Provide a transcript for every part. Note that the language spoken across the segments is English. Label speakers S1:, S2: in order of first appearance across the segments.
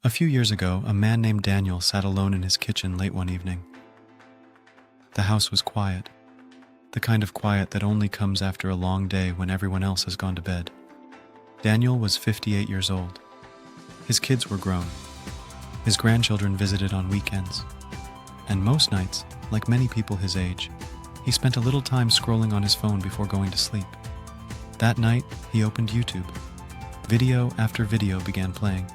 S1: A few years ago, a man named Daniel sat alone in his kitchen late one evening. The house was quiet, the kind of quiet that only comes after a long day when everyone else has gone to bed. Daniel was 58 years old. His kids were grown. His grandchildren visited on weekends. And most nights, like many people his age, he spent a little time scrolling on his phone before going to sleep. That night, he opened YouTube. Video after video began playing.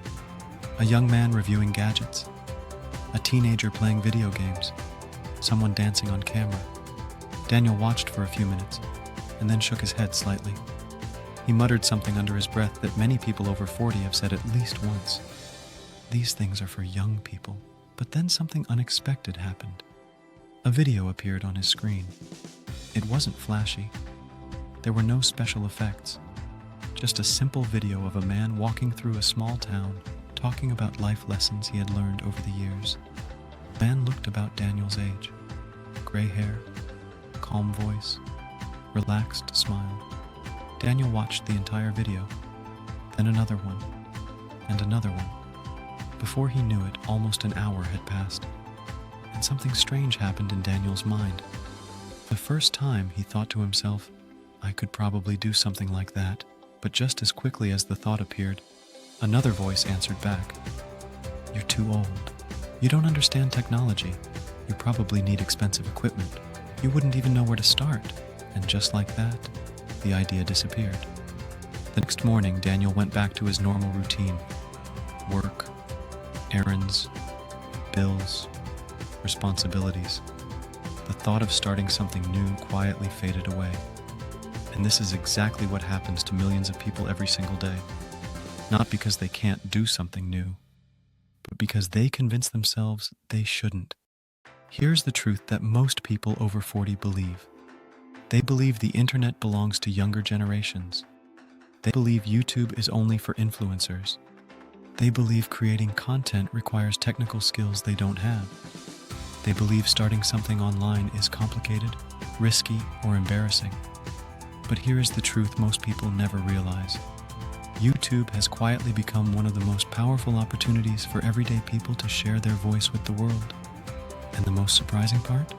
S1: A young man reviewing gadgets, a teenager playing video games, someone dancing on camera. Daniel watched for a few minutes and then shook his head slightly. He muttered something under his breath that many people over 40 have said at least once. These things are for young people. But then something unexpected happened. A video appeared on his screen. It wasn't flashy. There were no special effects. Just a simple video of a man walking through a small town, talking about life lessons he had learned over the years. The man looked about Daniel's age. Gray hair, calm voice, relaxed smile. Daniel watched the entire video, then another one, and another one. Before he knew it, almost an hour had passed, and something strange happened in Daniel's mind. The first time he thought to himself, I could probably do something like that, but just as quickly as the thought appeared, another voice answered back. You're too old. You don't understand technology. You probably need expensive equipment. You wouldn't even know where to start. And just like that, the idea disappeared. The next morning, Daniel went back to his normal routine. Work, errands, bills, responsibilities. The thought of starting something new quietly faded away. And this is exactly what happens to millions of people every single day. Not because they can't do something new, but because they convince themselves they shouldn't. Here's the truth that most people over 40 believe. They believe the internet belongs to younger generations. They believe YouTube is only for influencers. They believe creating content requires technical skills they don't have. They believe starting something online is complicated, risky, or embarrassing. But here is the truth most people never realize. YouTube has quietly become one of the most powerful opportunities for everyday people to share their voice with the world. And the most surprising part?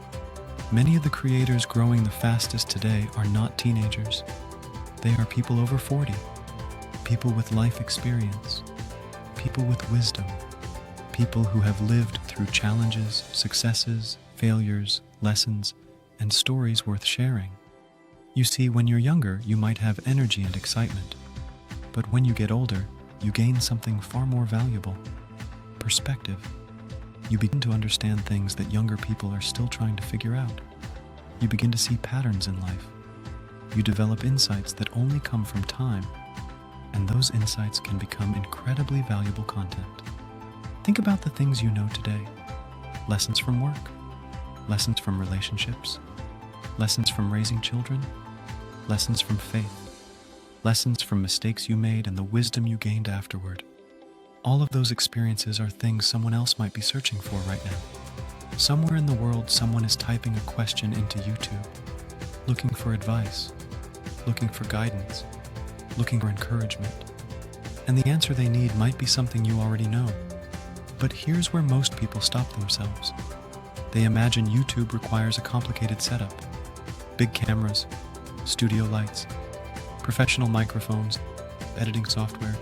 S1: Many of the creators growing the fastest today are not teenagers. They are people over 40, people with life experience, people with wisdom, people who have lived through challenges, successes, failures, lessons, and stories worth sharing. You see, when you're younger, you might have energy and excitement. But when you get older, you gain something far more valuable: perspective. You begin to understand things that younger people are still trying to figure out. You begin to see patterns in life. You develop insights that only come from time, and those insights can become incredibly valuable content. Think about the things you know today. Lessons from work, lessons from relationships, lessons from raising children, lessons from faith. Lessons from mistakes you made and the wisdom you gained afterward. All of those experiences are things someone else might be searching for right now. Somewhere in the world, someone is typing a question into YouTube, looking for advice, looking for guidance, looking for encouragement. And the answer they need might be something you already know. But here's where most people stop themselves. They imagine YouTube requires a complicated setup. Big cameras, studio lights, professional microphones, editing software,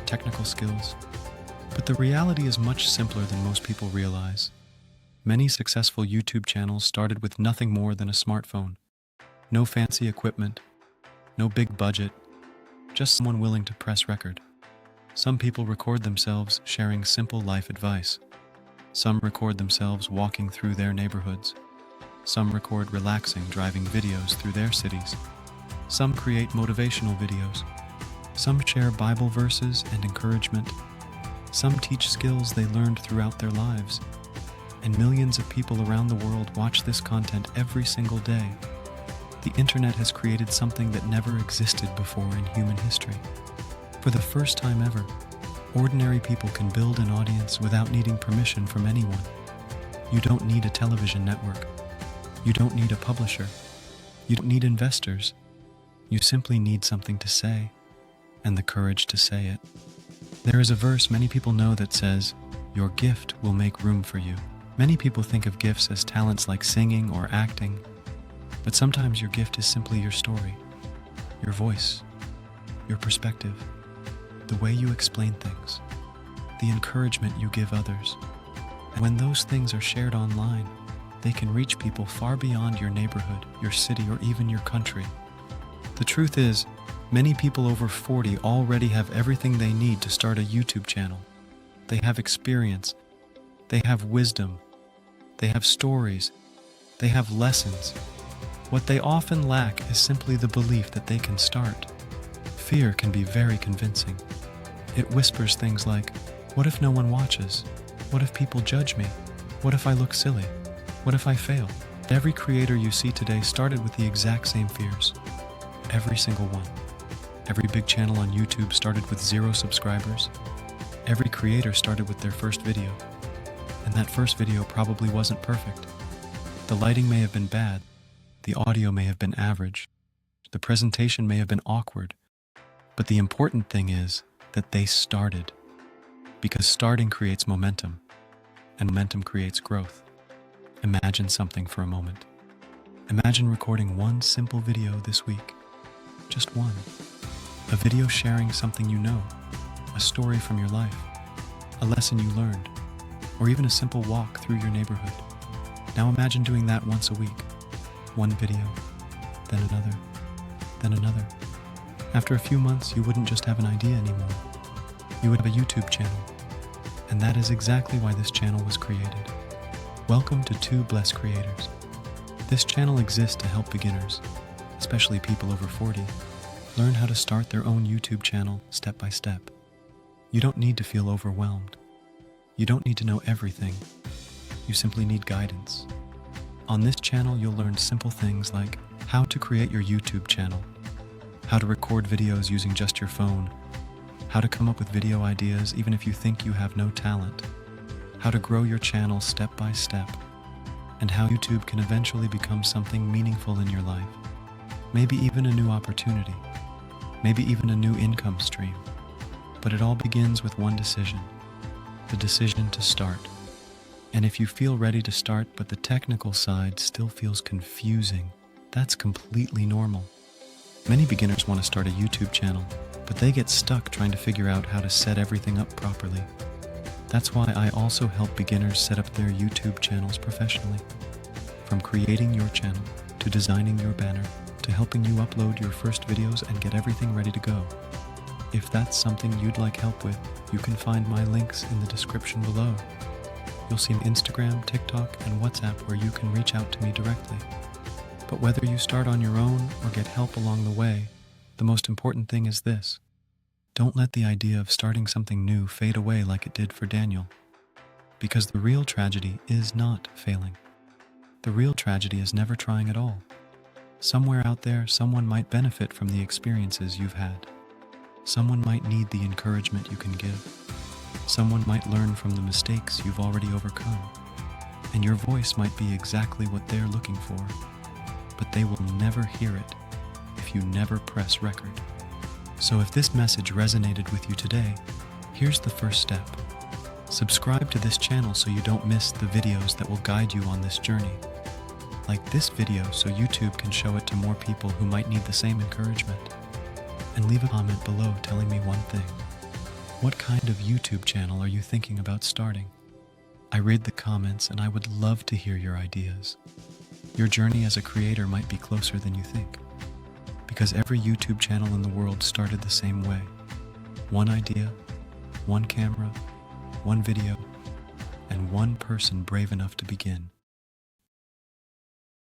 S1: technical skills. But the reality is much simpler than most people realize. Many successful YouTube channels started with nothing more than a smartphone. No fancy equipment, no big budget, just someone willing to press record. Some people record themselves sharing simple life advice. Some record themselves walking through their neighborhoods. Some record relaxing driving videos through their cities. Some create motivational videos. Some share Bible verses and encouragement. Some teach skills they learned throughout their lives. And millions of people around the world watch this content every single day. The internet has created something that never existed before in human history. For the first time ever, ordinary people can build an audience without needing permission from anyone. You don't need a television network. You don't need a publisher. You don't need investors. You simply need something to say, and the courage to say it. There is a verse many people know that says, "Your gift will make room for you." Many people think of gifts as talents like singing or acting, but sometimes your gift is simply your story, your voice, your perspective, the way you explain things, the encouragement you give others. And when those things are shared online, they can reach people far beyond your neighborhood, your city, or even your country. The truth is, many people over 40 already have everything they need to start a YouTube channel. They have experience, they have wisdom, they have stories, they have lessons. What they often lack is simply the belief that they can start. Fear can be very convincing. It whispers things like, "What if no one watches? What if people judge me? What if I look silly? What if I fail?" Every creator you see today started with the exact same fears. Every single one. Every big channel on YouTube started with 0 subscribers. Every creator started with their first video. And that first video probably wasn't perfect. The lighting may have been bad. The audio may have been average. The presentation may have been awkward. But the important thing is that they started. Because starting creates momentum. And momentum creates growth. Imagine something for a moment. Imagine recording one simple video this week. Just one. A video sharing something you know, a story from your life, a lesson you learned, or even a simple walk through your neighborhood. Now imagine doing that once a week. One video, then another, then another. After a few months, you wouldn't just have an idea anymore. You would have a YouTube channel. And that is exactly why this channel was created. Welcome to Two Blessed Creators. This channel exists to help beginners, especially people over 40, learn how to start their own YouTube channel step by step. You don't need to feel overwhelmed. You don't need to know everything. You simply need guidance. On this channel, you'll learn simple things like how to create your YouTube channel, how to record videos using just your phone, how to come up with video ideas even if you think you have no talent, how to grow your channel step by step, and how YouTube can eventually become something meaningful in your life. Maybe even a new opportunity, maybe even a new income stream. But it all begins with one decision, the decision to start. And if you feel ready to start but the technical side still feels confusing, that's completely normal. Many beginners want to start a YouTube channel, but they get stuck trying to figure out how to set everything up properly. That's why I also help beginners set up their YouTube channels professionally. From creating your channel, to designing your banner, to helping you upload your first videos and get everything ready to go. If that's something you'd like help with, you can find my links in the description below. You'll see Instagram, TikTok, and WhatsApp where you can reach out to me directly. But whether you start on your own or get help along the way, the most important thing is this. Don't let the idea of starting something new fade away like it did for Daniel. Because the real tragedy is not failing. The real tragedy is never trying at all. Somewhere out there, someone might benefit from the experiences you've had. Someone might need the encouragement you can give. Someone might learn from the mistakes you've already overcome. And your voice might be exactly what they're looking for. But they will never hear it if you never press record. So if this message resonated with you today, here's the first step. Subscribe to this channel so you don't miss the videos that will guide you on this journey. Like this video so YouTube can show it to more people who might need the same encouragement. And leave a comment below telling me one thing. What kind of YouTube channel are you thinking about starting? I read the comments and I would love to hear your ideas. Your journey as a creator might be closer than you think. Because every YouTube channel in the world started the same way. One idea, one camera, one video, and one person brave enough to begin.